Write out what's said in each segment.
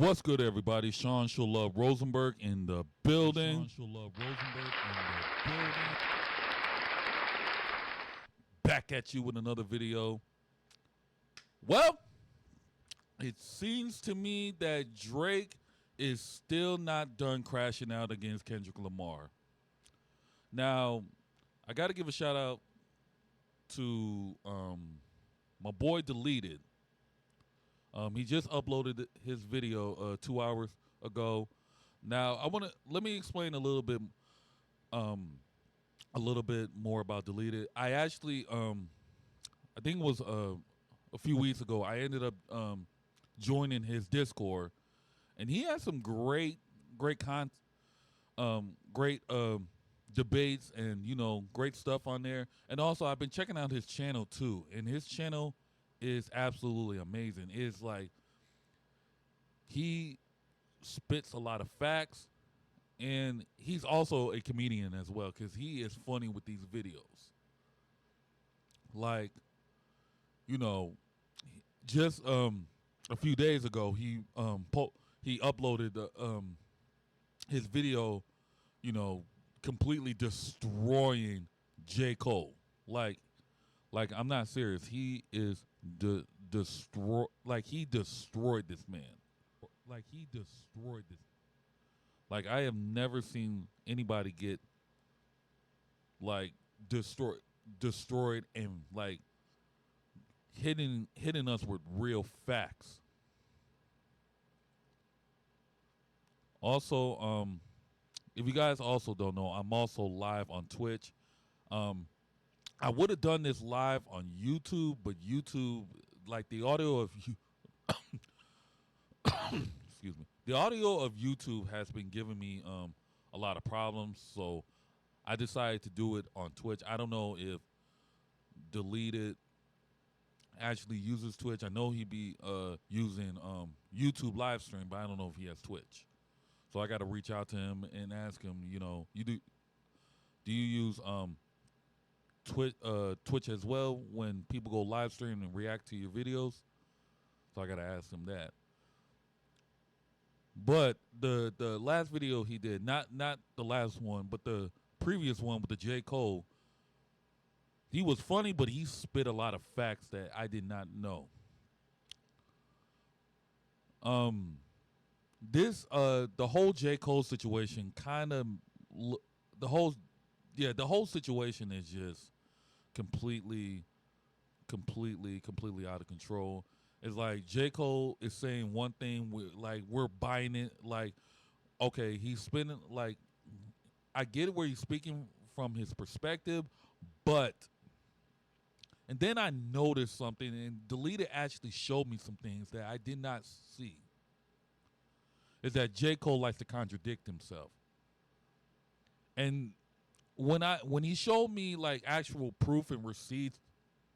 What's good, everybody? Sean She'll Love Rosenberg in the building. Sean She'll Love Rosenberg in the building. Back at you with another video. Well, it seems to me that Drake is still not done crashing out against Kendrick Lamar. Now, I got to give a shout out to my boy Deleted. He just uploaded his video 2 hours ago. Now, let me explain a little bit more about Deleted. I actually, I think it was a few weeks ago, I ended up joining his Discord, and he has some great debates and great stuff on there. And also, I've been checking out his channel too, and his channel is absolutely amazing. It's like he spits a lot of facts, and he's also a comedian as well because he is funny with these videos. Like, just a few days ago, he uploaded his video, completely destroying J. Cole. Like I'm not serious. He is destroy. Like he destroyed this man. Like he destroyed this. Like I have never seen anybody get like destroyed and like hitting us with real facts. Also, if you guys also don't know, I'm also live on Twitch. I would have done this live on YouTube, but YouTube, like the audio of you, excuse me, the audio of YouTube has been giving me a lot of problems, so I decided to do it on Twitch. I don't know if Deleted actually uses Twitch. I know he'd be using YouTube live stream, but I don't know if he has Twitch. So I got to reach out to him and ask him, do you use Twitch as well when people go live stream and react to your videos? So I got to ask him that. But the last video he did, not the last one, but the previous one with the J. Cole, he was funny, but he spit a lot of facts that I did not know. The whole J. Cole situation the whole situation is just completely out of control. It's like J. Cole is saying one thing, we're buying it. Like, okay, he's spinning. Like, I get where he's speaking from his perspective, but, and then I noticed something, and Deleted actually showed me some things that I did not see. Is that J. Cole likes to contradict himself. And when he showed me like actual proof and receipts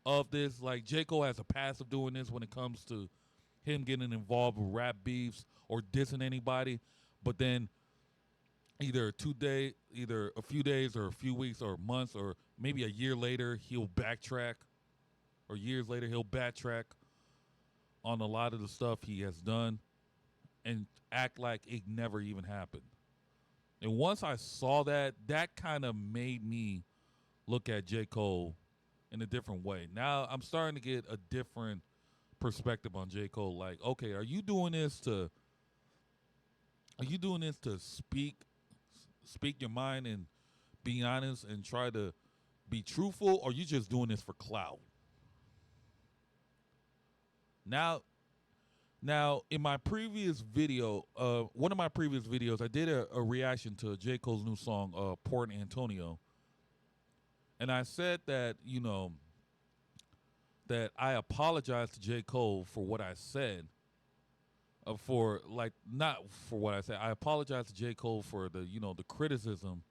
of this, like J. Cole has a past of doing this when it comes to him getting involved with rap beefs or dissing anybody, but then either a few days or a few weeks or months or maybe a year later he'll backtrack, or years later he'll backtrack on a lot of the stuff he has done and act like it never even happened. And once I saw that kind of made me look at J. Cole in a different way. Now I'm starting to get a different perspective on J. Cole. Like, okay, are you doing this to speak your mind and be honest and try to be truthful, or are you just doing this for clout? Now, in my previous video, one of my previous videos, I did a reaction to J. Cole's new song, Port Antonio. And I said that, that I apologized to J. Cole for what I said. Not for what I said. I apologized to J. Cole for the criticism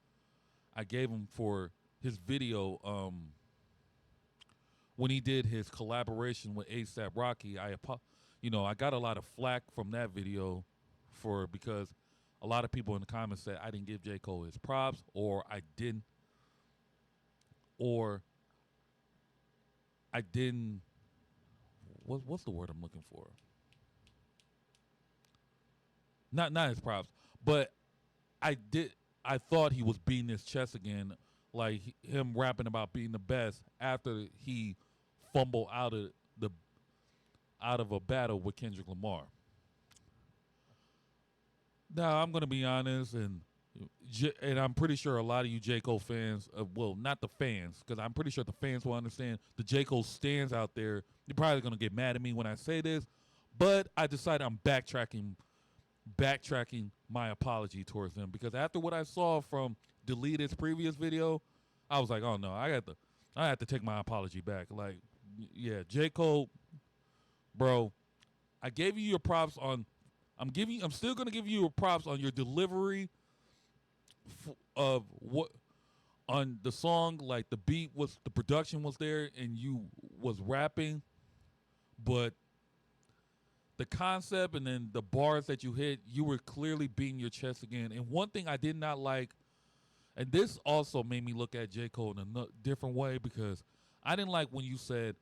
I gave him for his video when he did his collaboration with A$AP Rocky. I got a lot of flack from that video because a lot of people in the comments said I didn't give J. Cole his props, or I didn't what's the word I'm looking for? not his props, but I did. I thought he was beating his chest again, like him rapping about being the best after he fumbled the out of a battle with Kendrick Lamar. Now I'm gonna be honest, and I'm pretty sure a lot of you J Cole fans, well, not the fans, because I'm pretty sure the fans will understand. The J Cole stands out there. You're probably gonna get mad at me when I say this, but I decided I'm backtracking my apology towards him because after what I saw from Deleted's previous video, I was like, oh no, I have to take my apology back. Like, yeah, J Cole, bro, I gave you your props on. I'm still gonna give you your props on your delivery of what on the song. Like the production was there, and you was rapping, but the concept and then the bars that you hit, you were clearly beating your chest again. And one thing I did not like, and this also made me look at J. Cole in a different way because I didn't like when you said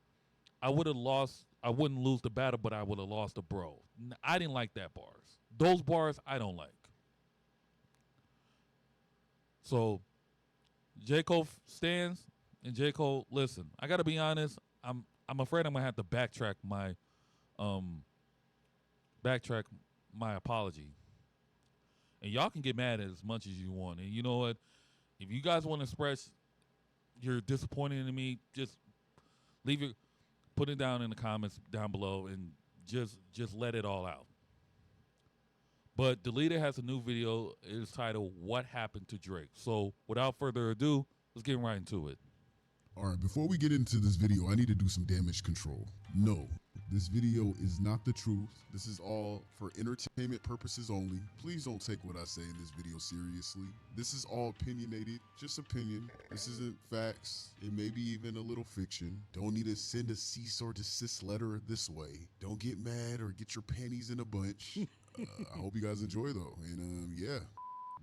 I would have lost, I wouldn't lose the battle, but I would have lost the bro. I didn't like that bars. Those bars I don't like. So J. Cole stands, and J. Cole, listen, I gotta be honest. I'm afraid I'm gonna have to um backtrack my apology. And y'all can get mad as much as you want. And you know what? If you guys want to express you're disappointed in me, just leave it, put it down in the comments down below, and just let it all out. But Deleted has a new video. It's titled "What Happened to Drake." So without further ado, let's get right into it. All right, before we get into this video, I need to do some damage control. No, this video is not the truth. This is all for entertainment purposes only. Please don't take what I say in this video seriously. This is all opinionated, just opinion. This isn't facts. It may be even a little fiction. Don't need to send a cease or desist letter this way. Don't get mad or get your panties in a bunch. I hope you guys enjoy though, and yeah.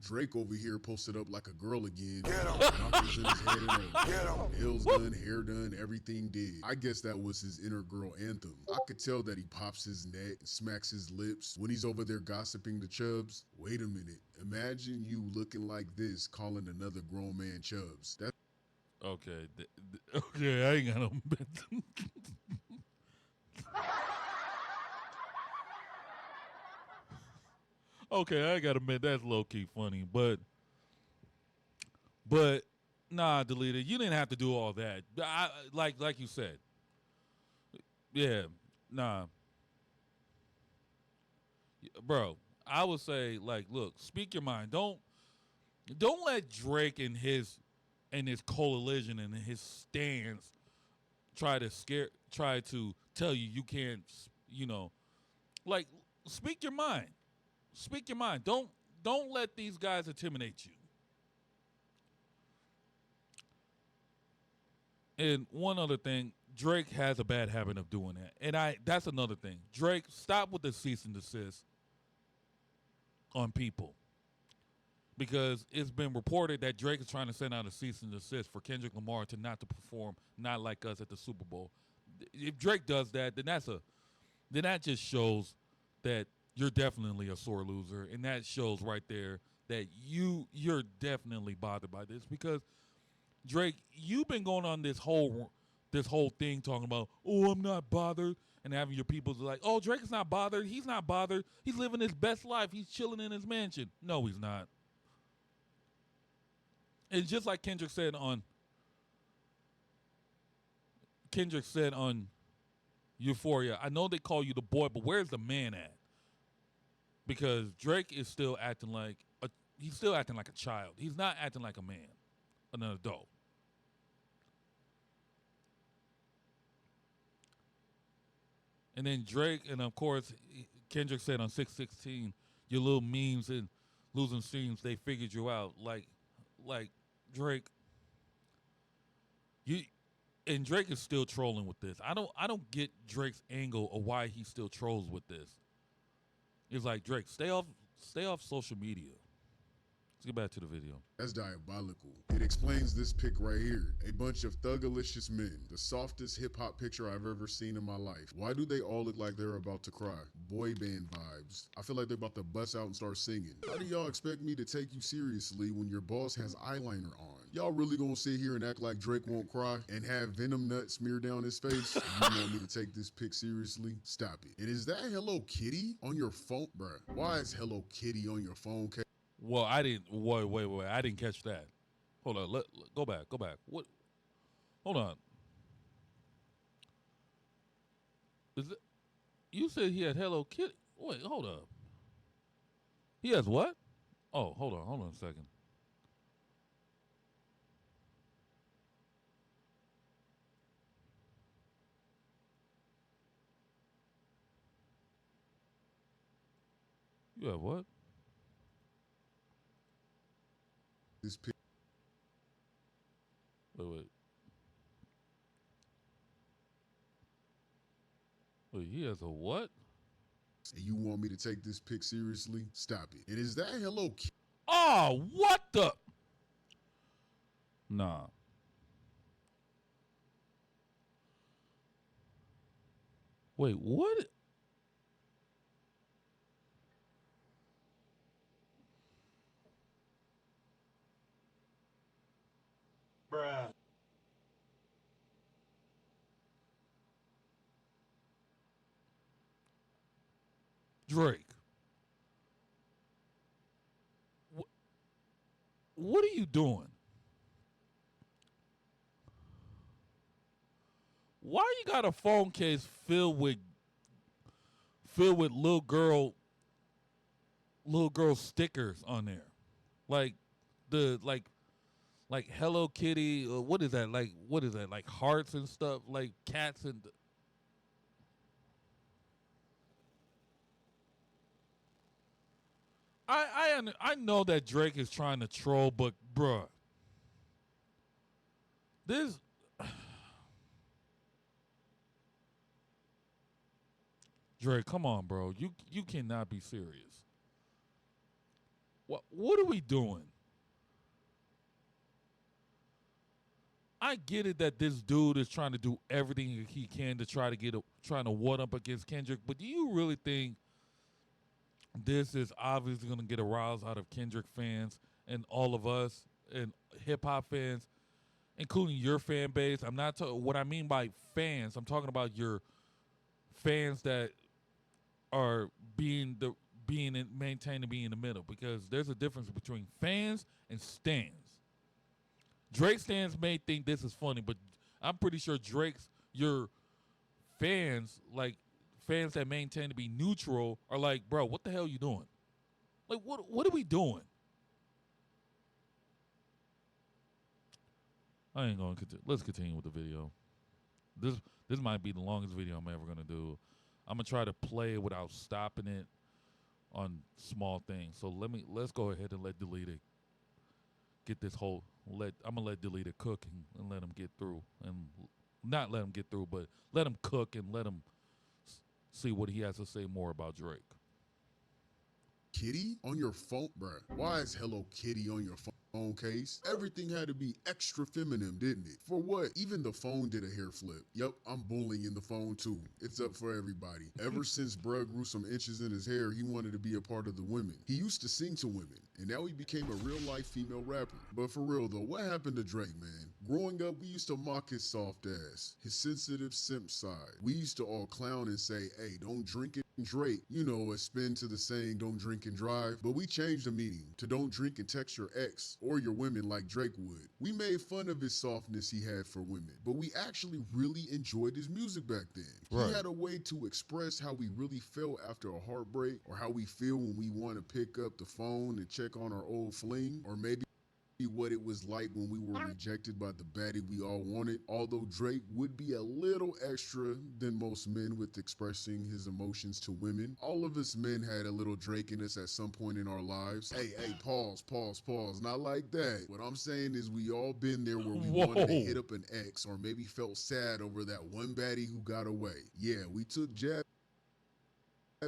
Drake over here posted up like a girl again. Get him. Knockers in his head and all. Get him. Nails done, hair done, everything did. I guess that was his inner girl anthem. I could tell that he pops his neck and smacks his lips when he's over there gossiping to Chubbs. Wait a minute. Imagine you looking like this calling another grown man Chubbs. That's Okay. Okay, I ain't got no Okay, I gotta admit that's low key funny, but nah, Deleted. You didn't have to do all that. Like you said, yeah, nah, bro. I would say like, look, speak your mind. Don't let Drake and his coalition and his stance try to tell you can't, you know, like speak your mind. Speak your mind. Don't let these guys intimidate you. And one other thing, Drake has a bad habit of doing that. And that's another thing. Drake, stop with the cease and desist on people. Because it's been reported that Drake is trying to send out a cease and desist for Kendrick Lamar to not to perform Not Like Us at the Super Bowl. If Drake does that, then that just shows that you're definitely a sore loser, and that shows right there that you're definitely bothered by this because Drake, you've been going on this whole thing talking about, oh, I'm not bothered, and having your people like, oh, Drake is not bothered. He's not bothered. He's living his best life. He's chilling in his mansion. No, he's not. And just like Kendrick said on Euphoria, I know they call you the boy, but where's the man at? Because Drake is still acting like he's still acting like a child. He's not acting like a man, an adult. And then Drake, and of course, Kendrick said on 616, your little memes and losing streams, they figured you out. Like Drake, you and Drake is still trolling with this. I don't get Drake's angle of why he still trolls with this. It's like Drake, stay off social media. Let's get back to the video. That's diabolical. It explains this pic right here. A bunch of thugalicious men. The softest hip-hop picture I've ever seen in my life. Why do they all look like they're about to cry? Boy band vibes. I feel like they're about to bust out and start singing. How do y'all expect me to take you seriously when your boss has eyeliner on? Y'all really gonna sit here and act like Drake won't cry and have venom nut smeared down his face? You want me to take this pic seriously? Stop it. And is that Hello Kitty on your phone? Bruh, why is Hello Kitty on your phone case? Well, I didn't. Wait. I didn't catch that. Hold on. Go back. Go back. What? Hold on. Is it? You said he had Hello Kitty. Wait, hold up. He has what? Oh, hold on a second. You have what? This pic. Wait. Wait, he has a what? And you want me to take this pic seriously? Stop it. And is that Hello Kitty? Oh, what the? Nah. Wait, what? Bruh. Drake. What are you doing? Why you got a phone case filled with little girl stickers on there? Like the like Hello Kitty, what is that? Like what is that? Like hearts and stuff, like cats and I know that Drake is trying to troll, but bruh, this Drake, come on, bro. You cannot be serious. What are we doing? I get it that this dude is trying to do everything he can to try to trying to one up against Kendrick, but do you really think this is obviously going to get a rise out of Kendrick fans and all of us and hip hop fans, including your fan base? I'm not what I mean by fans. I'm talking about your fans that are maintained to be in the middle, because there's a difference between fans and stans. Drake stans may think this is funny, but I'm pretty sure your fans, like fans that maintain to be neutral, are like, bro, what the hell are you doing? Like, what are we doing? I ain't gonna continue. Let's continue with the video. This might be the longest video I'm ever gonna do. I'm gonna try to play it without stopping it on small things. So let's go ahead and let Delete It get this whole. I'm gonna let Delete It cook and let him get through, and not let him get through, but let him cook and let him see what he has to say more about Drake. Kitty on your phone, bruh. Why is Hello Kitty on your phone case? Everything had to be extra feminine, didn't it? For what? Even the phone did a hair flip. Yep, I'm bullying the phone too. It's up for everybody. Ever since bruh grew some inches in his hair, he wanted to be a part of the women. He used to sing to women, and now he became a real life female rapper. But for real though, what happened to Drake, man? Growing up, we used to mock his soft ass, his sensitive simp side. We used to all clown and say, hey, don't drink it. Drake, you know, a spin to the saying, don't drink and drive, but we changed the meaning to don't drink and text your ex or your women like Drake would. We made fun of his softness he had for women, but we actually really enjoyed his music back then. Right. He had a way to express how we really felt after a heartbreak, or how we feel when we want to pick up the phone and check on our old fling, or maybe what it was like when we were rejected by the baddie we all wanted. Although Drake would be a little extra than most men with expressing his emotions to women, all of us men had a little Drake in us at some point in our lives. Hey, pause. Not like that. What I'm saying is we all been there where we wanted to hit up an ex, or maybe felt sad over that one baddie who got away. Yeah, we took jabs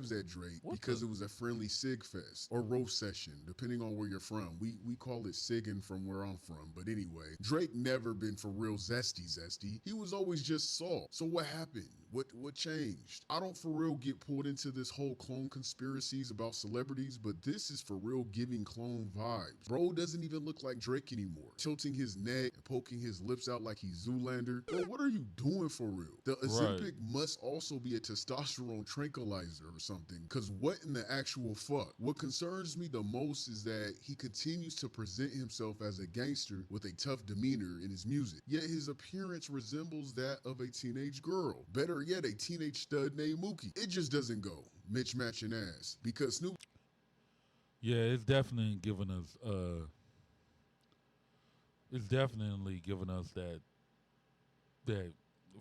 at Drake What because the? it was a friendly sig fest or roast session, depending on where you're from. We call it sigging from where I'm from. But anyway, Drake never been for real zesty. He was always just soft. So what happened? What changed? I don't for real get pulled into this whole clone conspiracies about celebrities, but this is for real giving clone vibes. Bro doesn't even look like Drake anymore. Tilting his neck and poking his lips out like he's Zoolander. Bro, what are you doing for real? The Right. Ozempic must also be a testosterone tranquilizer or something. Cause what in the actual fuck? What concerns me the most is that he continues to present himself as a gangster with a tough demeanor in his music. Yet his appearance resembles that of a teenage girl. Better yet, a teenage stud named Mookie. It just doesn't go. Mitch matching ass. Because Snoop Yeah, it's definitely giving us. It's definitely giving us that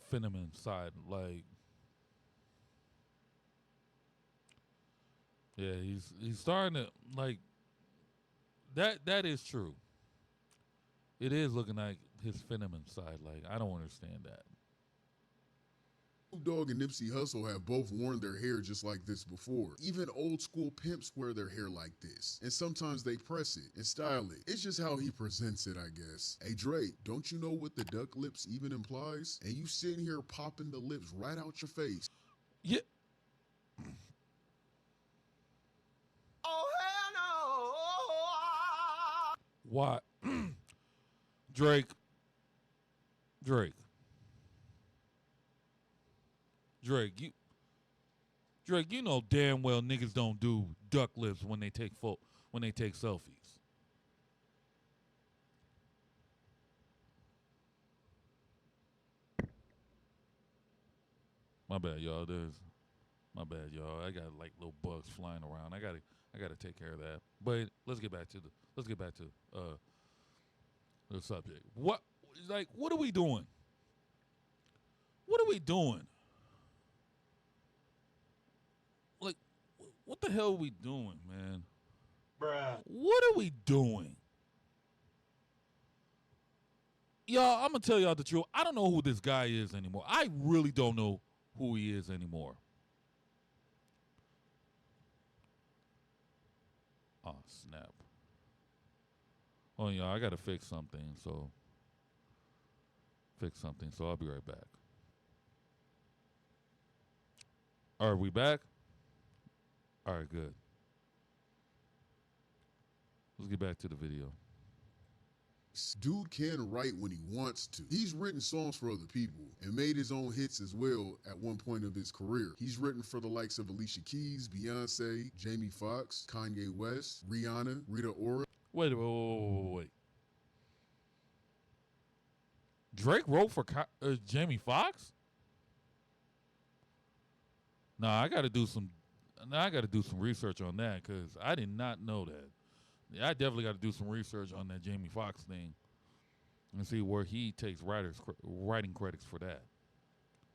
phenomenon side. Like, yeah, he's starting to like that. That is true. It is looking like his phenomenon side. Like, I don't understand that. Dogg and Nipsey Hussle have both worn their hair just like this before. Even old school pimps wear their hair like this. And sometimes they press it and style it. It's just how he presents it, I guess. Hey Drake, don't you know what the duck lips even implies? And you sitting here popping the lips right out your face. Yeah. Oh, hell Why? Drake. Drake. Drake. Drake. You know damn well niggas don't do duck lips when they take selfies. My bad, y'all. My bad, y'all. I got like little bugs flying around. I gotta take care of that. But let's get back to the subject. What are we doing? What are we doing? Like what the hell are we doing, man? bruh. What are we doing? Y'all, I'm gonna tell y'all the truth. I don't know who this guy is anymore. I really don't know who he is anymore. Oh snap. Oh yeah, I gotta fix something, so I'll be right back. Are we back? Alright, good. Let's get back to the video. Dude can write when he wants to. He's written songs for other people and made his own hits as well at one point of his career. He's written for the likes of Alicia Keys, Beyonce, Jamie Foxx, Kanye West, Rihanna, Rita Ora. Wait. Drake wrote for Jamie Foxx? Nah, I gotta do some. Now I gotta do some research on that because I did not know that. Yeah, I definitely got to do some research on that Jamie Foxx thing and see where he takes writing credits for that.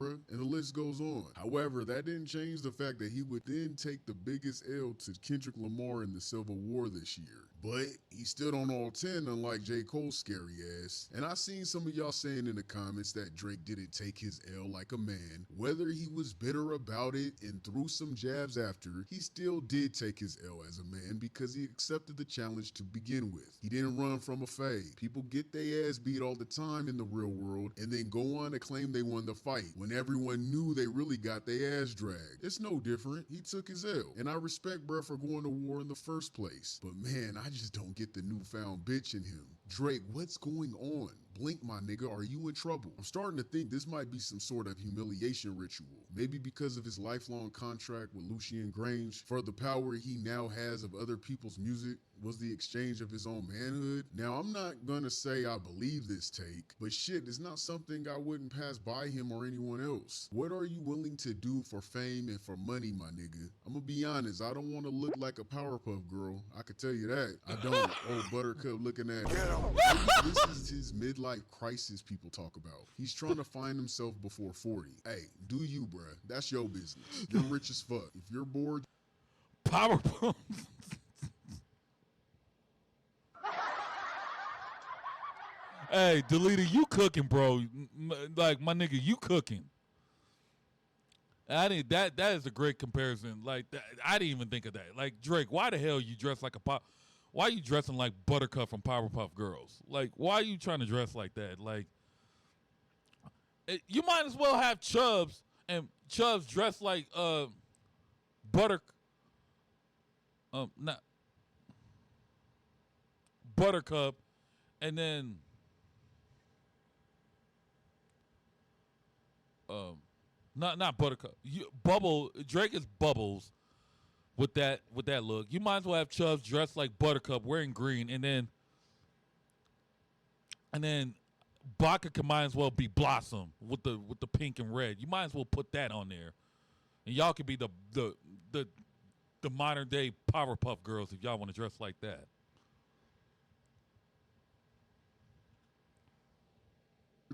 And the list goes on. However, that didn't change the fact that he would then take the biggest L to Kendrick Lamar in the Civil War this year. But he stood on all 10, unlike J. Cole's scary ass. And I seen some of y'all saying in the comments that Drake didn't take his L like a man. Whether he was bitter about it and threw some jabs after, he still did take his L as a man because he accepted the challenge to begin with. He didn't run from a fade. People get their ass beat all the time in the real world and then go on to claim they won the fight when everyone knew they really got their ass dragged. It's no different. He took his L. And I respect bruh for going to war in the first place. But man, I just don't get the newfound bitch in him. Drake, what's going on? Blink, my nigga, are you in trouble? I'm starting to think this might be some sort of humiliation ritual. Maybe because of his lifelong contract with Lucien Grange, for the power he now has of other people's music was the exchange of his own manhood. Now, I'm not gonna say I believe this take, but shit, it's not something I wouldn't pass by him or anyone else. What are you willing to do for fame and for money, my nigga? I'm gonna be honest, I don't want to look like a Powerpuff Girl. I can tell you that. I don't. Oh, Buttercup looking at me. Maybe this is his midlife crisis people talk about. He's trying to find himself before 40. Hey, do you, bruh. That's your business. You're rich as fuck. If you're bored, Powerpuff. Hey, Delita, you cooking, bro? Like my nigga, you cooking. I think that is a great comparison. Like I didn't even think of that. Like Drake, why the hell you dress like a pop? Why are you dressing like Buttercup from Powerpuff Girls? Like why are you trying to dress like that? Like you might as well have Chubbs and Chubbs dressed like Butter not Buttercup, and then um not Buttercup. Bubble Drake is Bubbles with that look. You might as well have Chubbs dressed like Buttercup, wearing green, and then Baka might as well be Blossom with the pink and red. You might as well put that on there, and y'all could be the the modern day Powerpuff Girls if y'all want to dress like that.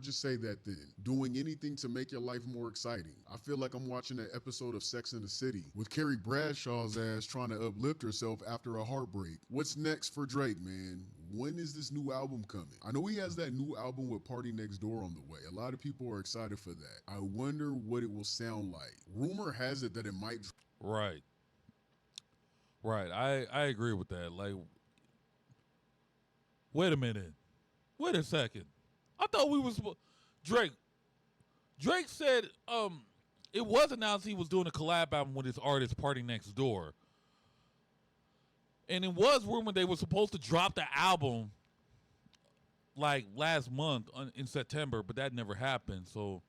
Just say that then. Doing anything to make your life more exciting. I feel like I'm watching an episode of Sex and the City with Carrie Bradshaw's ass trying to uplift herself after a heartbreak. What's next for Drake, man? When is this new album coming? I know he has that new album with Party Next Door on the way. A lot of people are excited for that. I wonder what it will sound like. Rumor has it that it might. Right. Right. I agree with that. Like, wait a minute. Wait a second. I thought we was Drake. Drake said it was announced he was doing a collab album with his artist Party Next Door. And it was rumored they were supposed to drop the album like last month in September, but that never happened. So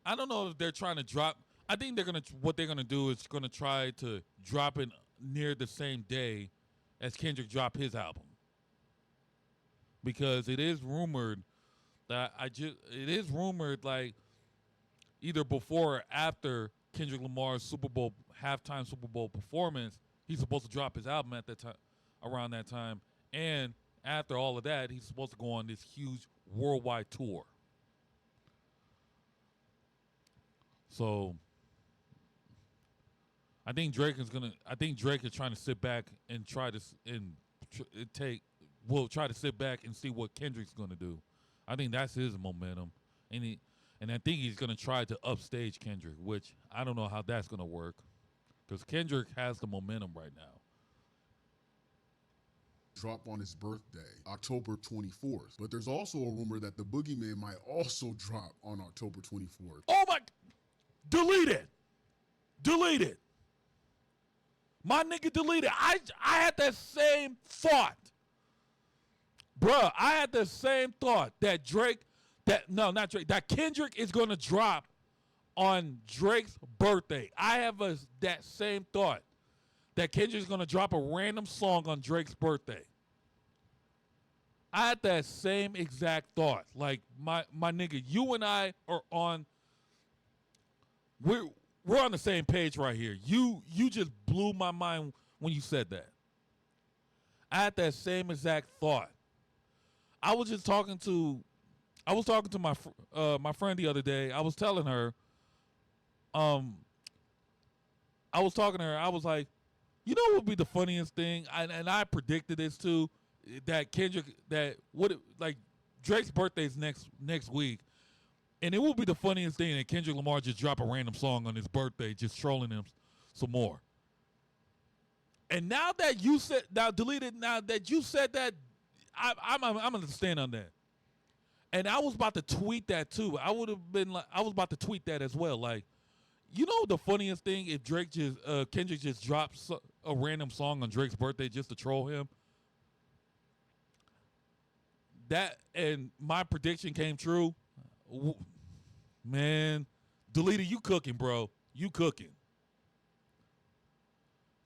I don't know if they're trying to drop. I think what they're gonna do is gonna try to drop it near the same day as Kendrick dropped his album, because it is rumored that it is rumored like either before or after Kendrick Lamar's halftime Super Bowl performance, he's supposed to drop his album at that time, around that time, and after all of that, he's supposed to go on this huge worldwide tour. So I think Drake is trying to sit back and try to try to sit back and see what Kendrick's gonna do. I think that's his momentum, and I think he's gonna try to upstage Kendrick, which I don't know how that's gonna work, because Kendrick has the momentum right now. Drop on his birthday, October 24th. But there's also a rumor that the Boogeyman might also drop on October 24th. Oh my! Delete it! Delete it! My nigga, delete it. I had that same thought. Bruh, I had the same thought that that Kendrick is going to drop on Drake's birthday. I have that same thought that Kendrick's going to drop a random song on Drake's birthday. I had that same exact thought. Like, my nigga, you and I are we're on the same page right here. You just blew my mind when you said that. I had that same exact thought. I was talking to my friend the other day. I was telling her, I was talking to her. I was like, you know what would be the funniest thing? And I predicted this too, that Drake's birthday is next week, and it will be the funniest thing that Kendrick Lamar just drop a random song on his birthday, just trolling him some more. And now that you said that, I'm gonna stand on that. And I was about to tweet that too. I was about to tweet that as well. Like, you know, the funniest thing, if Kendrick just drops a random song on Drake's birthday just to troll him. That, and my prediction came true. Man, Deleted, you cooking, bro. You cooking.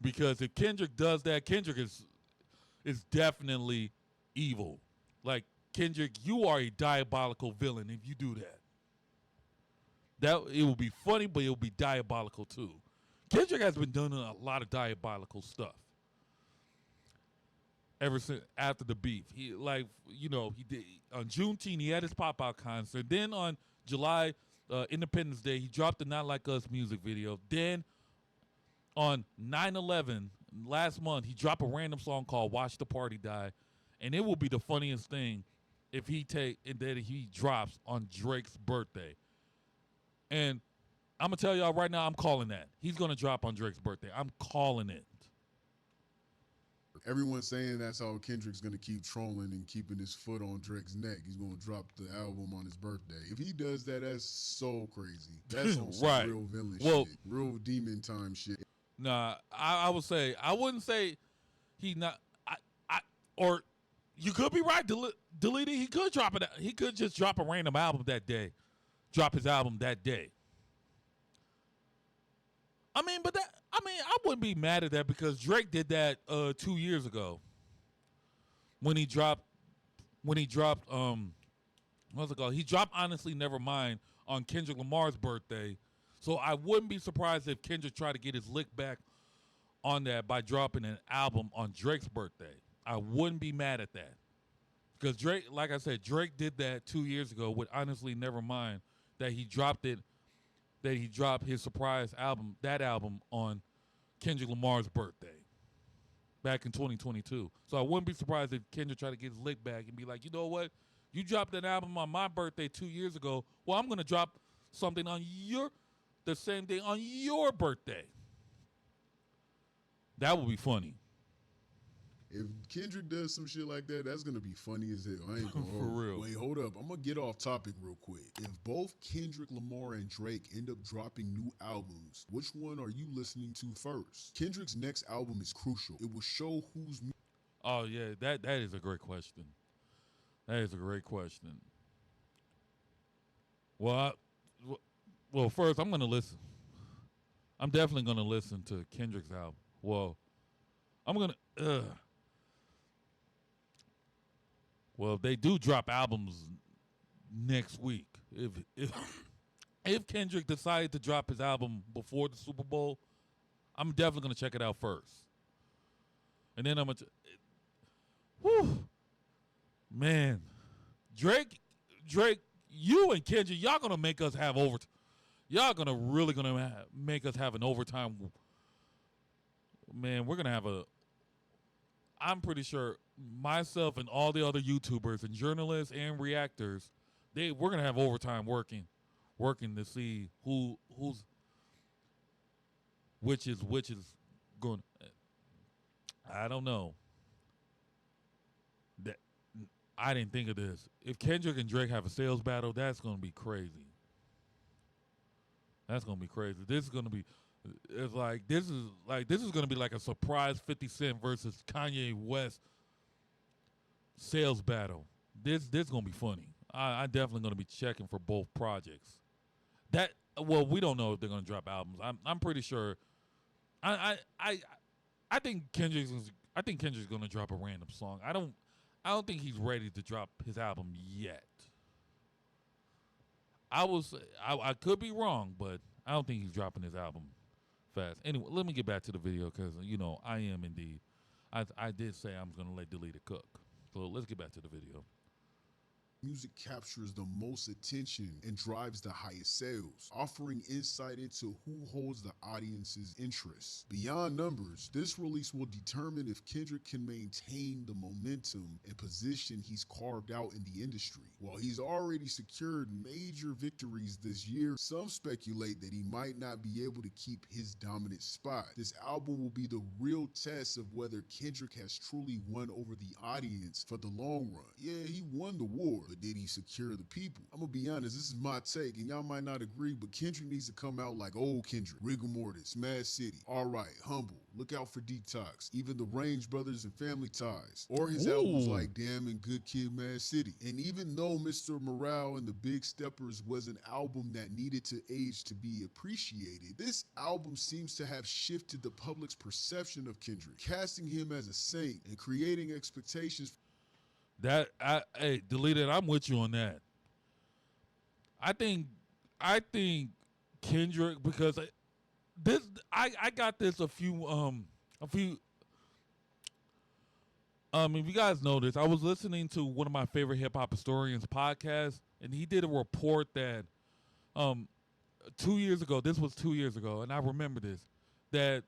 Because if Kendrick does that, Kendrick is definitely evil. Like, Kendrick, you are a diabolical villain if you do that. That it will be funny, but it will be diabolical too. Kendrick has been doing a lot of diabolical stuff ever since after the beef. He he did on Juneteenth he had his pop out concert. Then on July Independence Day he dropped the Not Like Us music video. Then on 9/11 last month he dropped a random song called Watch the Party Die, and it will be the funniest thing if he drops on Drake's birthday. And I'm gonna tell y'all right now. I'm calling that. He's gonna drop on Drake's birthday. I'm calling it. Everyone's saying that's how Kendrick's gonna keep trolling and keeping his foot on Drake's neck. He's gonna drop the album on his birthday. If he does that, that's so crazy. That's on some Right. real villain Well, shit, real demon time shit. nah. I would say I wouldn't say he not. I or you could be right. Delete it. He could drop it. He could just drop a random album that day. Drop his album that day. I mean, but that. I mean, I wouldn't be mad at that because Drake did that 2 years ago when he dropped what's it called? He dropped Honestly Nevermind on Kendrick Lamar's birthday. So I wouldn't be surprised if Kendrick tried to get his lick back on that by dropping an album on Drake's birthday. I wouldn't be mad at that. Because Drake, like I said, Drake did that 2 years ago with Honestly Nevermind, that he dropped his surprise album, that album on Kendrick Lamar's birthday back in 2022. So I wouldn't be surprised if Kendrick tried to get his lick back and be like, you know what? You dropped an album on my birthday 2 years ago. Well, I'm going to drop something on the same day on your birthday. That would be funny. If Kendrick does some shit like that, that's gonna be funny as hell. I ain't gonna For real. Wait, hold up. I'm gonna get off topic real quick. If both Kendrick Lamar and Drake end up dropping new albums, which one are you listening to first? Kendrick's next album is crucial. It will show who's. Oh, yeah, that is a great question. That is a great question. Well, first, I'm going to listen. I'm definitely going to listen to Kendrick's album. Well, I'm going to... Well, if they do drop albums next week, if Kendrick decided to drop his album before the Super Bowl, I'm definitely going to check it out first. And then I'm going to... Whew. Man. Drake, you and Kendrick, y'all going to make us have overtime. Y'all really going to make us have an overtime. Man, we're going to have I'm pretty sure myself and all the other YouTubers and journalists and reactors, we're going to have overtime working to see which is going. I don't know. I didn't think of this. If Kendrick and Drake have a sales battle, that's going to be crazy. That's going to be crazy. This is going to be this is going to be like a surprise 50 Cent versus Kanye West sales battle. This going to be funny. I definitely going to be checking for both projects. We don't know if they're going to drop albums. I'm pretty sure. I think Kendrick's going to drop a random song. I don't think he's ready to drop his album yet. I could be wrong, but I don't think he's dropping his album fast. Anyway, let me get back to the video because, I am indeed. I did say I'm going to let Delete It cook. So let's get back to the video. Music captures the most attention and drives the highest sales, offering insight into who holds the audience's interest. Beyond numbers, this release will determine if Kendrick can maintain the momentum and position he's carved out in the industry. While he's already secured major victories this year, some speculate that he might not be able to keep his dominant spot. This album will be the real test of whether Kendrick has truly won over the audience for the long run. Yeah, he won the war, but did he secure the people? I'm gonna be honest, this is my take, and y'all might not agree, but Kendrick needs to come out like old Kendrick. Rigor Mortis, Mad City, Alright, Humble, Look Out for Detox, even the Range Brothers and Family Ties, or his albums like Damn and Good Kid, Mad City. And even though Mr. Morale and the Big Steppers was an album that needed to age to be appreciated, this album seems to have shifted the public's perception of Kendrick, casting him as a saint and creating expectations. Hey, Delete It. I'm with you on that. I think Kendrick, because I got this if you guys know this, I was listening to one of my favorite hip hop historians podcasts, and he did a report that 2 years ago, this was 2 years ago, and I remember this, that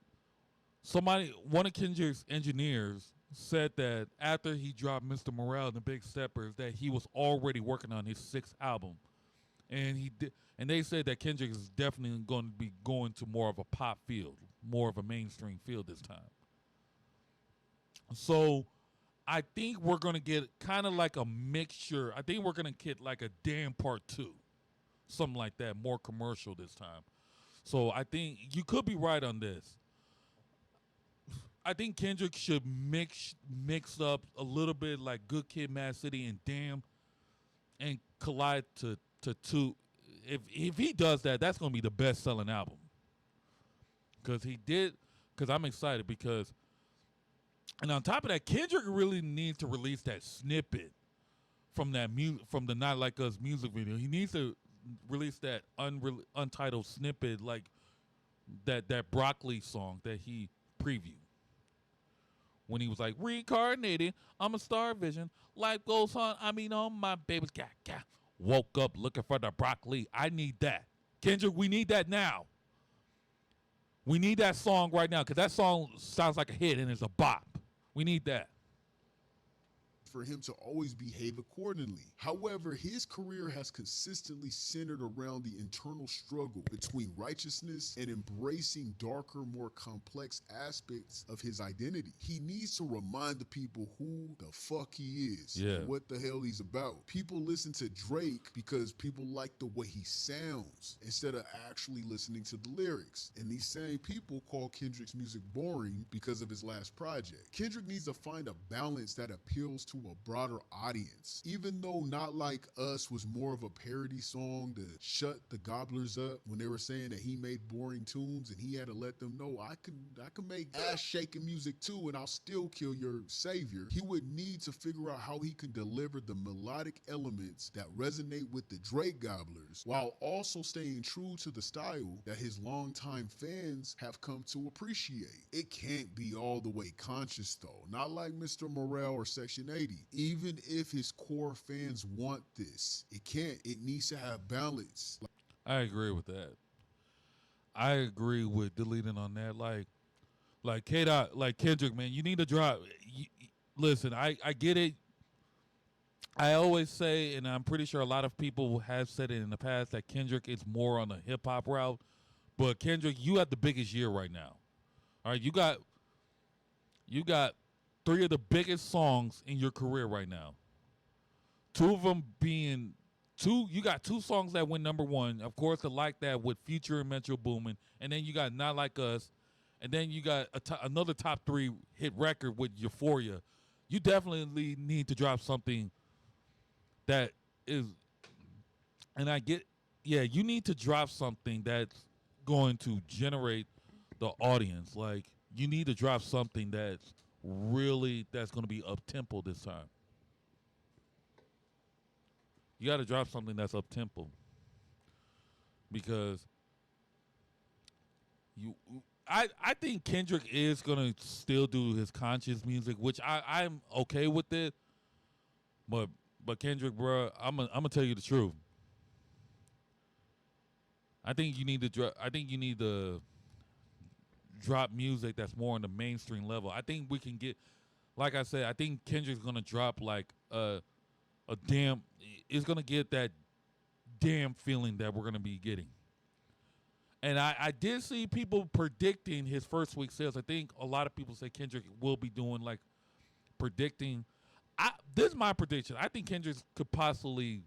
one of Kendrick's engineers said that after he dropped Mr. Morale and the Big Steppers, that he was already working on his 6th album. and he did, and they said that Kendrick is definitely going to be going to more of a pop field, more of a mainstream field this time. So I think we're going to get kind of like a mixture. I think we're going to get like a Damn Part 2, something like that, more commercial this time. So I think you could be right on this. I think Kendrick should mix up a little bit like Good Kid, Mad City, and Damn, and collide to two. If he does that, that's gonna be the best selling album. Cause he did. Cause I'm excited because, and on top of that, Kendrick really needs to release that snippet from that from the Not Like Us music video. He needs to release that untitled snippet, like that broccoli song that he previewed when he was like, reincarnated, I'm a star vision, life goes on, I mean on my baby's got woke up looking for the broccoli. I need that. Kendrick, we need that now. We need that song right now because that song sounds like a hit and it's a bop. We need that. For him to always behave accordingly. However, his career has consistently centered around the internal struggle between righteousness and embracing darker, more complex aspects of his identity. He needs to remind the people who the fuck he is, and what the hell he's about. People listen to Drake because people like the way he sounds instead of actually listening to the lyrics. And these same people call Kendrick's music boring because of his last project. Kendrick needs to find a balance that appeals to a broader audience. Even though Not Like Us was more of a parody song to shut the gobblers up when they were saying that he made boring tunes, and he had to let them know I can make ass shaking music too and I'll still kill your savior. He would need to figure out how he can deliver the melodic elements that resonate with the Drake gobblers while also staying true to the style that his longtime fans have come to appreciate. It can't be all the way conscious though, not like Mr. Morale or Section 80. Even if his core fans want this, it can't. It needs to have balance. I agree with that. I agree with deleting on that. Like K-Dot, like Kendrick, man, you need to drop. Listen, I get it. I always say, and I'm pretty sure a lot of people have said it in the past, that Kendrick is more on the hip hop route. But Kendrick, you have the biggest year right now. All right, you got three of the biggest songs in your career right now. Two of them being you got two songs that went number one. Of course, the Like That with Future and Metro Boomin, and then you got Not Like Us, and then you got another top three hit record with Euphoria. You definitely need to drop something that is, and I get, yeah, you need to drop something that's going to generate the audience. Like, you need to drop something that's going to be up tempo this time. You got to drop something that's up tempo because I think Kendrick is gonna still do his conscious music, which I'm okay with it. But Kendrick, bro, I'm gonna tell you the truth. I think you need to drop music that's more on the mainstream level. I think we can get, like I said, I think Kendrick's gonna drop like a damn. It's gonna get that damn feeling that we're gonna be getting. And I did see people predicting his first week sales. I think a lot of people say Kendrick will be doing like predicting. This is my prediction. I think Kendrick could possibly.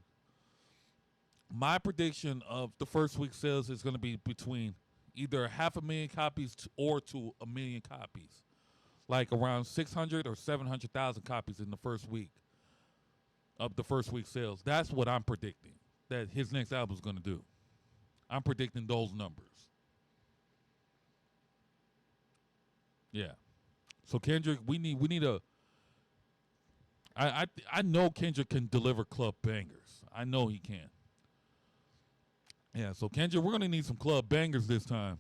My prediction of the first week sales is going to be between either 500,000 copies or to 1 million copies, like around 600 or 700,000 copies in the first week of the first week sales. That's what I'm predicting that his next album is going to do. I'm predicting those numbers. Yeah. So Kendrick, we need a. I know Kendrick can deliver club bangers. I know he can. Yeah. So Kendrick, we're gonna need some club bangers this time.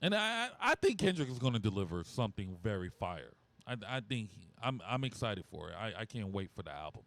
And I think Kendrick is gonna deliver something very fire. I think I'm excited for it. I can't wait for the album.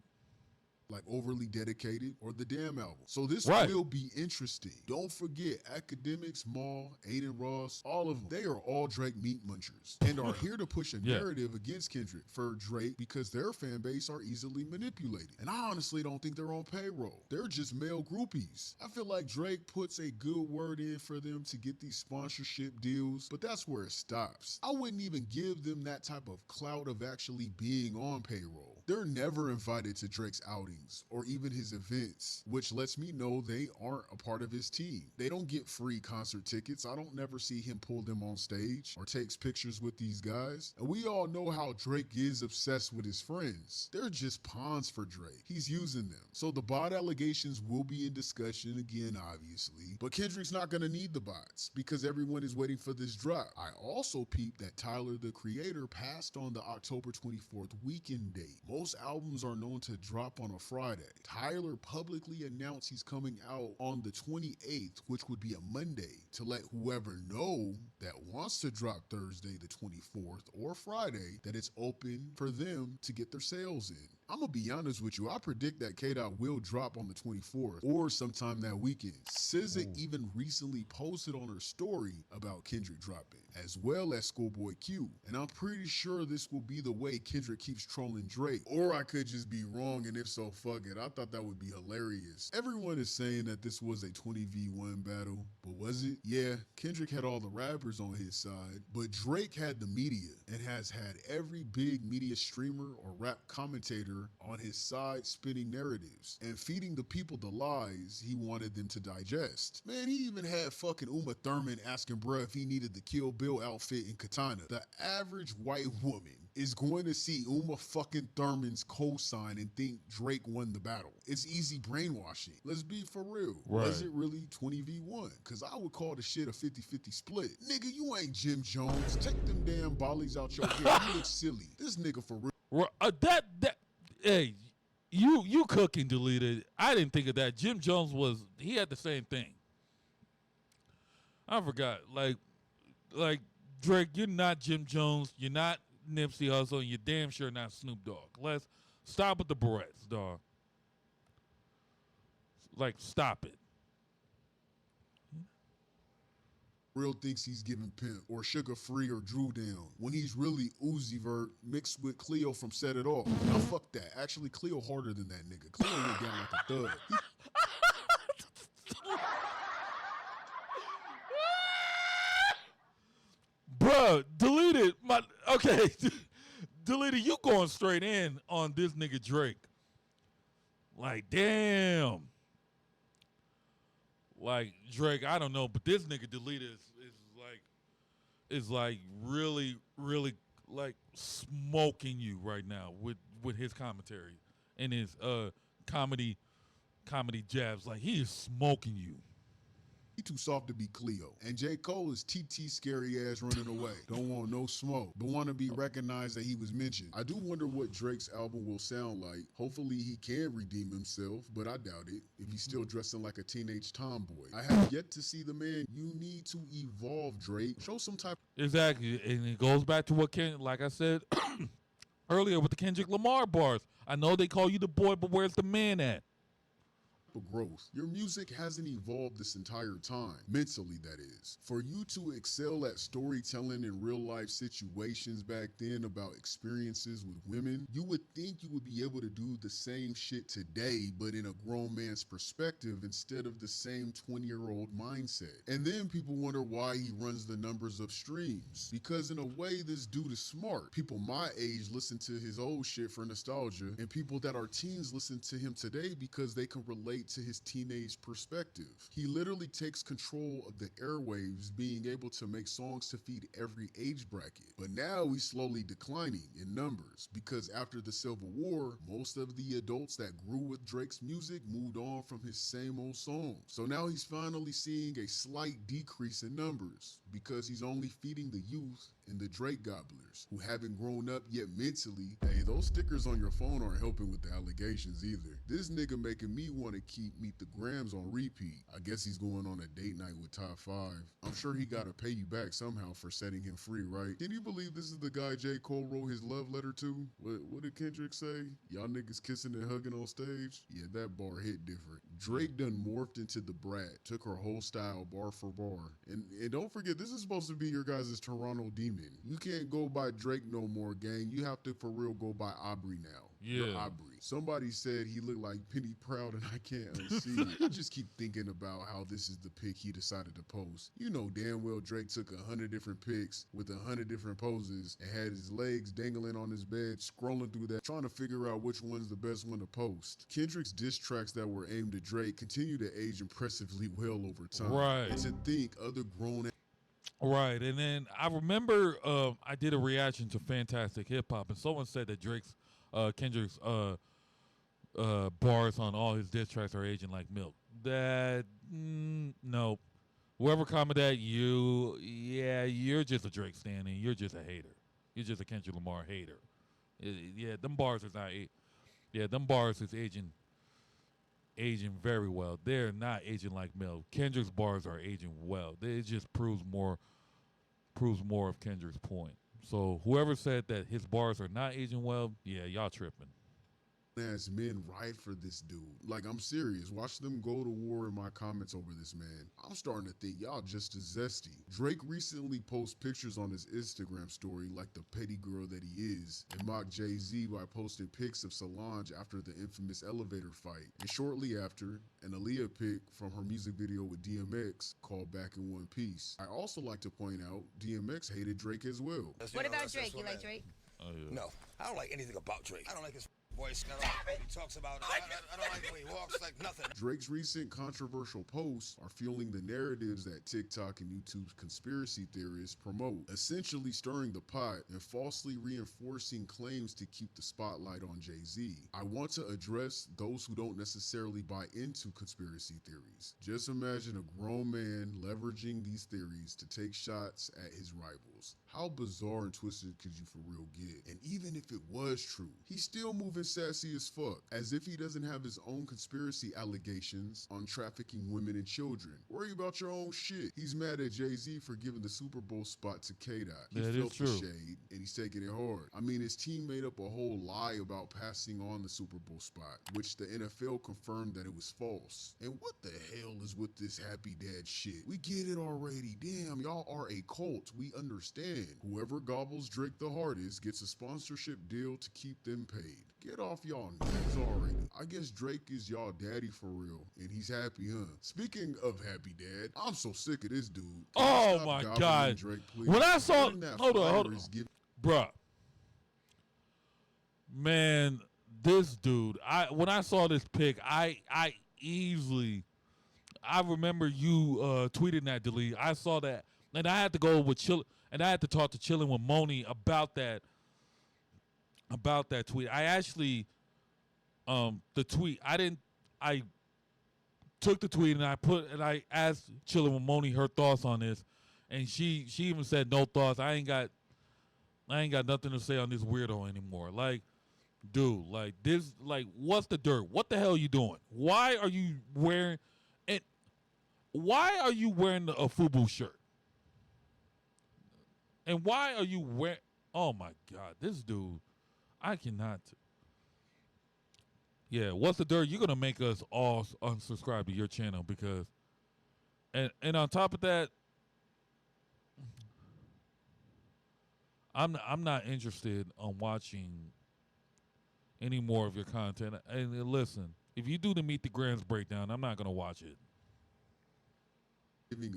like Overly Dedicated or the Damn album. So this Right. will be interesting. Don't forget Academics, Maul, Aiden Ross, all of them. They are all Drake meat munchers and are here to push a Yeah. narrative against Kendrick for Drake because their fan base are easily manipulated. And I honestly don't think they're on payroll. They're just male groupies. I feel like Drake puts a good word in for them to get these sponsorship deals, but that's where it stops. I wouldn't even give them that type of clout of actually being on payroll. They're never invited to Drake's outings or even his events, which lets me know they aren't a part of his team. They don't get free concert tickets. I don't never see him pull them on stage or takes pictures with these guys. And we all know how Drake is obsessed with his friends. They're just pawns for Drake. He's using them. So the bot allegations will be in discussion again, obviously. But Kendrick's not going to need the bots because everyone is waiting for this drop. I also peeped that Tyler, the Creator, passed on the October 24th weekend date. Most albums are known to drop on a Friday. Tyler publicly announced he's coming out on the 28th, which would be a Monday, to let whoever know that wants to drop Thursday the 24th or Friday that it's open for them to get their sales in. I'm gonna be honest with you, I predict that K-Dot will drop on the 24th or sometime that weekend. SZA even recently posted on her story about Kendrick dropping, as well as Schoolboy Q. And I'm pretty sure this will be the way Kendrick keeps trolling Drake. Or I could just be wrong, and if so, fuck it. I thought that would be hilarious. Everyone is saying that this was a 20v1 battle, but was it? Yeah, Kendrick had all the rappers on his side, but Drake had the media and has had every big media streamer or rap commentator on his side spinning narratives and feeding the people the lies he wanted them to digest. Man, he even had fucking Uma Thurman asking bruh if he needed the Kill Bill outfit in Katana. The average white woman is going to see Uma fucking Thurman's cosign and think Drake won the battle. It's easy brainwashing. Let's be for real. Right. Was it really 20v1? Because I would call the shit a 50-50 split. Nigga, you ain't Jim Jones. Take them damn bollies out your hair. You look silly. This nigga for real. Hey, you cooking deleted. I didn't think of that. Jim Jones he had the same thing. I forgot. Like Drake, you're not Jim Jones. You're not Nipsey Hussle, and you're damn sure not Snoop Dogg. Let's stop with the barrettes, dog. Like, stop it. Real thinks he's giving Pimp or Sugar Free or Drew Down when he's really Uzi Vert mixed with Cleo from Set It Off. Now fuck that. Actually, Cleo harder than that nigga. Cleo went down like a thug. Bruh, deleted my okay. Deleted, you going straight in on this nigga Drake. Like, damn. Like, Drake, I don't know, but this nigga deleted is like really, really like smoking you right now with his commentary and his comedy jabs. Like, he is smoking you. He too soft to be Cleo. And J. Cole is TT scary ass running away. Don't want no smoke, but want to be recognized that he was mentioned. I do wonder what Drake's album will sound like. Hopefully he can redeem himself, but I doubt it if he's still dressing like a teenage tomboy. I have yet to see the man. You need to evolve, Drake. Show some type. Exactly. And it goes back to what like I said earlier with the Kendrick Lamar bars. I know they call you the boy, but where's the man at? Growth. Your music hasn't evolved this entire time, mentally that is. For you to excel at storytelling in real life situations back then about experiences with women, you would think you would be able to do the same shit today, but in a grown man's perspective instead of the same 20-year-old mindset. And then people wonder why he runs the numbers of streams. Because in a way, this dude is smart. People my age listen to his old shit for nostalgia, and people that are teens listen to him today because they can relate to his teenage perspective. He literally takes control of the airwaves, being able to make songs to feed every age bracket. But now he's slowly declining in numbers because after the Civil War, most of the adults that grew with Drake's music moved on from his same old songs. So now he's finally seeing a slight decrease in numbers because he's only feeding the youth and the Drake gobblers who haven't grown up yet mentally. Hey, those stickers on your phone aren't helping with the allegations either. This nigga making me want to keep Meet the Grams on repeat. I guess he's going on a date night with Top 5. I'm sure he gotta pay you back somehow for setting him free, right? Can you believe this is the guy J. Cole wrote his love letter to? What did Kendrick say? Y'all niggas kissing and hugging on stage? Yeah, that bar hit different. Drake done morphed into the brat, took her whole style bar for bar. And don't forget, this is supposed to be your guys' Toronto demon. You can't go by Drake no more, gang. You have to for real go by Aubrey now. You're Yeah. Aubrey. Somebody said he looked like Penny Proud and I can't unsee it. I just keep thinking about how this is the pic he decided to post. You know damn well Drake took 100 different pics with 100 different poses and had his legs dangling on his bed, scrolling through that, trying to figure out which one's the best one to post. Kendrick's diss tracks that were aimed at Drake continue to age impressively well over time. Right. And to think other grown Right, and then I remember I did a reaction to Fantastic Hip Hop, and someone said that Kendrick's bars on all his diss tracks are aging like milk. No. Whoever commented that, you're just a Drake stan and you're just a hater. You're just a Kendrick Lamar hater. Them bars is not. Them bars is aging very well. They're not aging like milk. Kendrick's bars are aging well. It just proves more of Kendrick's point. So whoever said that his bars are not aging well, y'all tripping. ass men ride for this dude. Like, I'm serious. Watch them go to war in my comments over this man. I'm starting to think y'all just as zesty. Drake recently posted pictures on his Instagram story like the petty girl that he is, and mocked Jay-Z by posting pics of Solange after the infamous elevator fight. And shortly after, an Aaliyah pic from her music video with DMX called Back in One Piece. I also like to point out DMX hated Drake as well. What about Drake? You like Drake? Oh, yeah. No, I don't like anything about Drake. I don't like his voice. I don't like what he talks about. I don't like the way he walks, like nothing. Drake's recent controversial posts are fueling the narratives that TikTok and YouTube's conspiracy theorists promote, essentially stirring the pot and falsely reinforcing claims to keep the spotlight on Jay-Z. I want to address those who don't necessarily buy into conspiracy theories. Just imagine a grown man leveraging these theories to take shots at his rivals. How bizarre and twisted could you for real get? And even if it was true, he's still moving sassy as fuck, as if he doesn't have his own conspiracy allegations on trafficking women and children. Worry about your own shit. He's mad at Jay-Z for giving the Super Bowl spot to K-Dot. He That felt is the true. shade, and he's taking it hard. I mean, his team made up a whole lie about passing on the Super Bowl spot, which the NFL confirmed that it was false. And what the hell is with this happy dad shit? We get it already. Damn, y'all are a cult. We understand. Whoever gobbles Drake the hardest gets a sponsorship deal to keep them paid. Get off y'all knees already. I guess Drake is y'all daddy for real, and he's happy, huh? Speaking of happy dad, I'm so sick of this dude. Can you Oh stop my gobbling God. Drake, please? When I saw, Getting that hold fire on, is giving- bruh. Man, this dude. When I saw this pic, I remember you tweeting that, delete. I saw that, and I had to go with and I had to talk to Chillin' with Moni about that tweet. I actually the tweet. I took the tweet and I asked Chillin' with Moni her thoughts on this, and she even said no thoughts. I ain't got nothing to say on this weirdo anymore. Like, dude, like this, like, what's the dirt? What the hell are you doing? Why are you wearing a FUBU shirt? And why are you wearing? Oh my God, this dude, I cannot. Yeah, what's the dirt? You're gonna make us all unsubscribe to your channel because, and on top of that, I'm not interested on watching any more of your content. And listen, if you do the Meet the Grams breakdown, I'm not gonna watch it.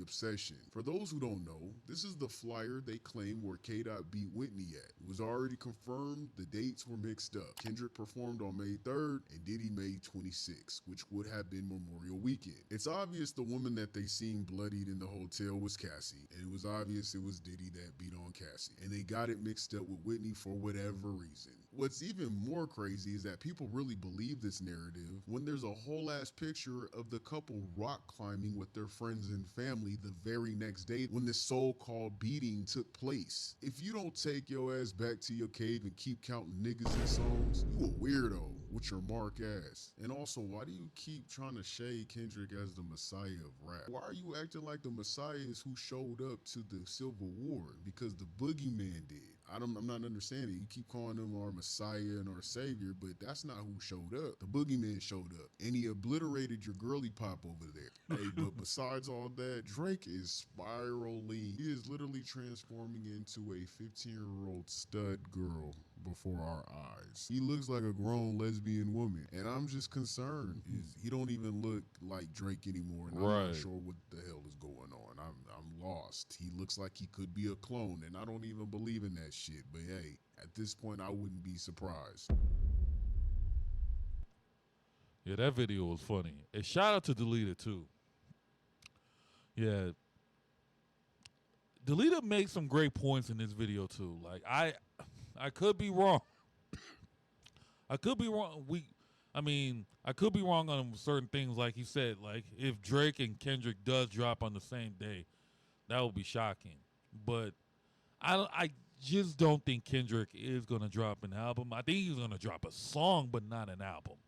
obsession. For those who don't know, this is the flyer they claim where K-Dot beat Whitney at. It was already confirmed, the dates were mixed up. Kendrick performed on May 3rd and Diddy May 26th, which would have been Memorial Weekend. It's obvious the woman that they seen bloodied in the hotel was Cassie, and it was obvious it was Diddy that beat on Cassie. And they got it mixed up with Whitney for whatever reason. What's even more crazy is that people really believe this narrative when there's a whole ass picture of the couple rock climbing with their friends and family the very next day when this so-called beating took place. If you don't take your ass back to your cave and keep counting niggas and songs, you a weirdo. with your mark ass? And also, why do you keep trying to shade Kendrick as the messiah of rap? Why are you acting like the messiah is who showed up to the Civil War? Because the boogeyman did. I'm not understanding. You keep calling him our messiah and our savior, but that's not who showed up. The boogeyman showed up, and he obliterated your girly pop over there. Hey, but besides all that, Drake is spiraling. He is literally transforming into a 15-year-old stud girl before our eyes. He looks like a grown lesbian woman, and I'm just concerned. He don't even look like Drake anymore, and I'm not sure what the hell is going on. I'm lost. He looks like he could be a clone, and I don't even believe in that shit. But hey, at this point, I wouldn't be surprised. Yeah, that video was funny. And shout out to Delita too. Yeah, Delita makes some great points in this video too. Like I could be wrong. I could be wrong. I could be wrong on certain things. Like you said, like if Drake and Kendrick does drop on the same day, that would be shocking. But I just don't think Kendrick is gonna drop an album. I think he's gonna drop a song, but not an album.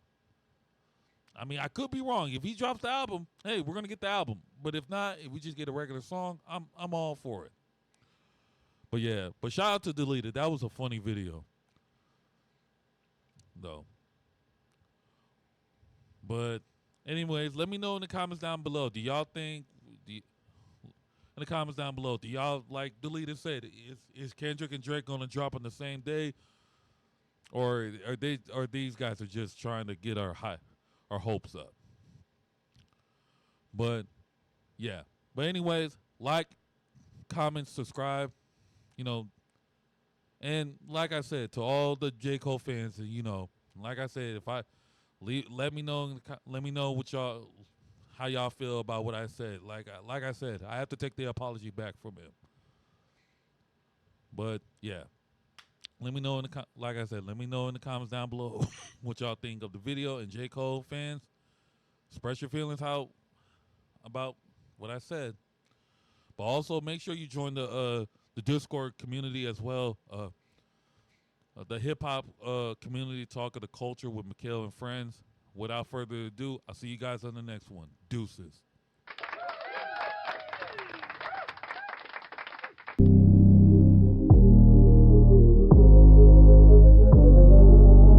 I mean, I could be wrong. If he drops the album, hey, we're gonna get the album. But if not, if we just get a regular song, I'm all for it. But yeah, but shout out to Deleted. That was a funny video, though. But anyways, let me know in the comments down below. Do y'all think? In the comments down below, do y'all like Deleted said? Is Kendrick and Drake gonna drop on the same day, or are these guys are just trying to get our hopes up? But yeah. But anyways, like, comment, subscribe. You know, and like I said to all the J. Cole fans, like I said, if I let me know, let me know what y'all, how y'all feel about what I said. Like I said, I have to take the apology back from him. But yeah, let me know like I said, let me know in the comments down below what y'all think of the video. And J. Cole fans, express your feelings about what I said. But also make sure you join the Discord community as well. The hip hop community, talk of the culture with Mikhail and friends. Without further ado, I'll see you guys on the next one. Deuces.